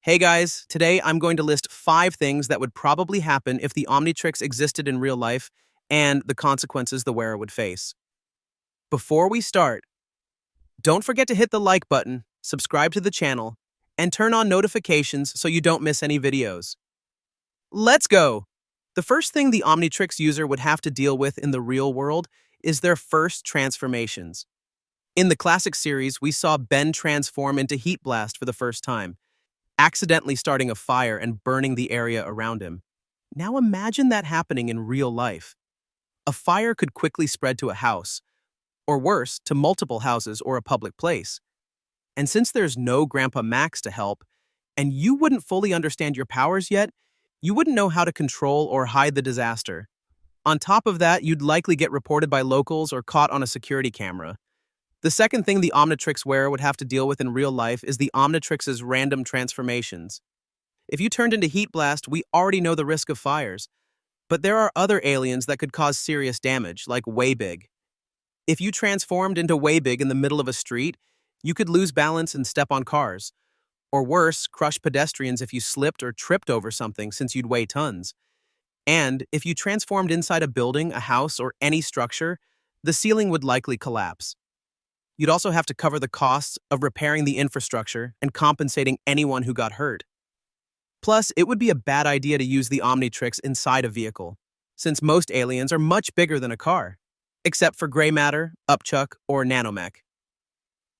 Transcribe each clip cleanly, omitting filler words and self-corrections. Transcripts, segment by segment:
Hey guys, today I'm going to list 5 things that would probably happen if the Omnitrix existed in real life and the consequences the wearer would face. Before we start, don't forget to hit the like button, subscribe to the channel, and turn on notifications so you don't miss any videos. Let's go! The first thing the Omnitrix user would have to deal with in the real world is their first transformations. In the classic series, we saw Ben transform into Heat Blast for the first time, accidentally starting a fire and burning the area around him. Now imagine that happening in real life. A fire could quickly spread to a house, or worse, to multiple houses or a public place. And since there's no Grandpa Max to help, and you wouldn't fully understand your powers yet, you wouldn't know how to control or hide the disaster. On top of that, you'd likely get reported by locals or caught on a security camera. The second thing the Omnitrix wearer would have to deal with in real life is the Omnitrix's random transformations. If you turned into Heat Blast, we already know the risk of fires. But there are other aliens that could cause serious damage, like Waybig. If you transformed into Waybig in the middle of a street, you could lose balance and step on cars. Or worse, crush pedestrians if you slipped or tripped over something since you'd weigh tons. And if you transformed inside a building, a house, or any structure, the ceiling would likely collapse. You'd also have to cover the costs of repairing the infrastructure and compensating anyone who got hurt. Plus, it would be a bad idea to use the Omnitrix inside a vehicle, since most aliens are much bigger than a car, except for gray matter, upchuck, or nanomech.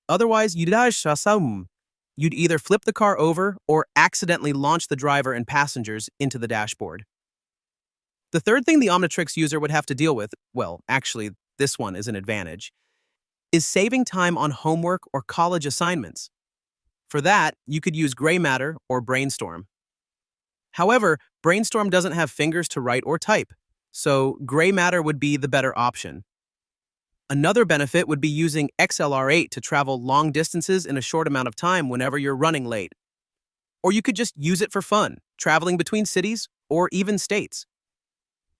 Otherwise, you'd either flip the car over or accidentally launch the driver and passengers into the dashboard. The third thing the Omnitrix user would have to deal with, well, actually, this one is an advantage, is saving time on homework or college assignments. For that, you could use gray matter or brainstorm. However, brainstorm doesn't have fingers to write or type, so gray matter would be the better option. Another benefit would be using XLR8 to travel long distances in a short amount of time whenever you're running late. Or you could just use it for fun, traveling between cities or even states.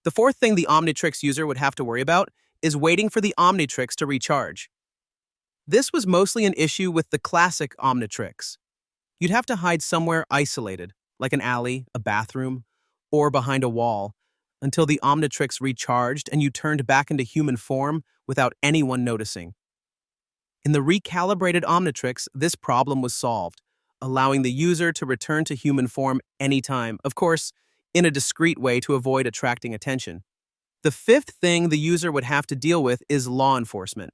The fourth thing the Omnitrix user would have to worry about is waiting for the Omnitrix to recharge. This was mostly an issue with the classic Omnitrix. You'd have to hide somewhere isolated, like an alley, a bathroom, or behind a wall, until the Omnitrix recharged and you turned back into human form without anyone noticing. In the recalibrated Omnitrix, this problem was solved, allowing the user to return to human form anytime, of course, in a discreet way to avoid attracting attention. The fifth thing the user would have to deal with is law enforcement.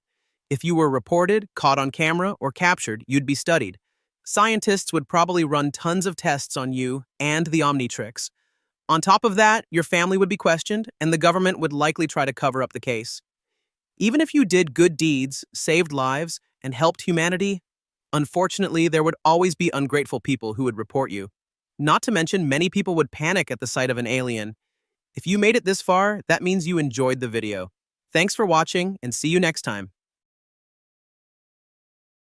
If you were reported, caught on camera, or captured, you'd be studied. Scientists would probably run tons of tests on you and the Omnitrix. On top of that, your family would be questioned, and the government would likely try to cover up the case. Even if you did good deeds, saved lives, and helped humanity, unfortunately, there would always be ungrateful people who would report you. Not to mention, many people would panic at the sight of an alien. If you made it this far, that means you enjoyed the video. Thanks for watching, and see you next time.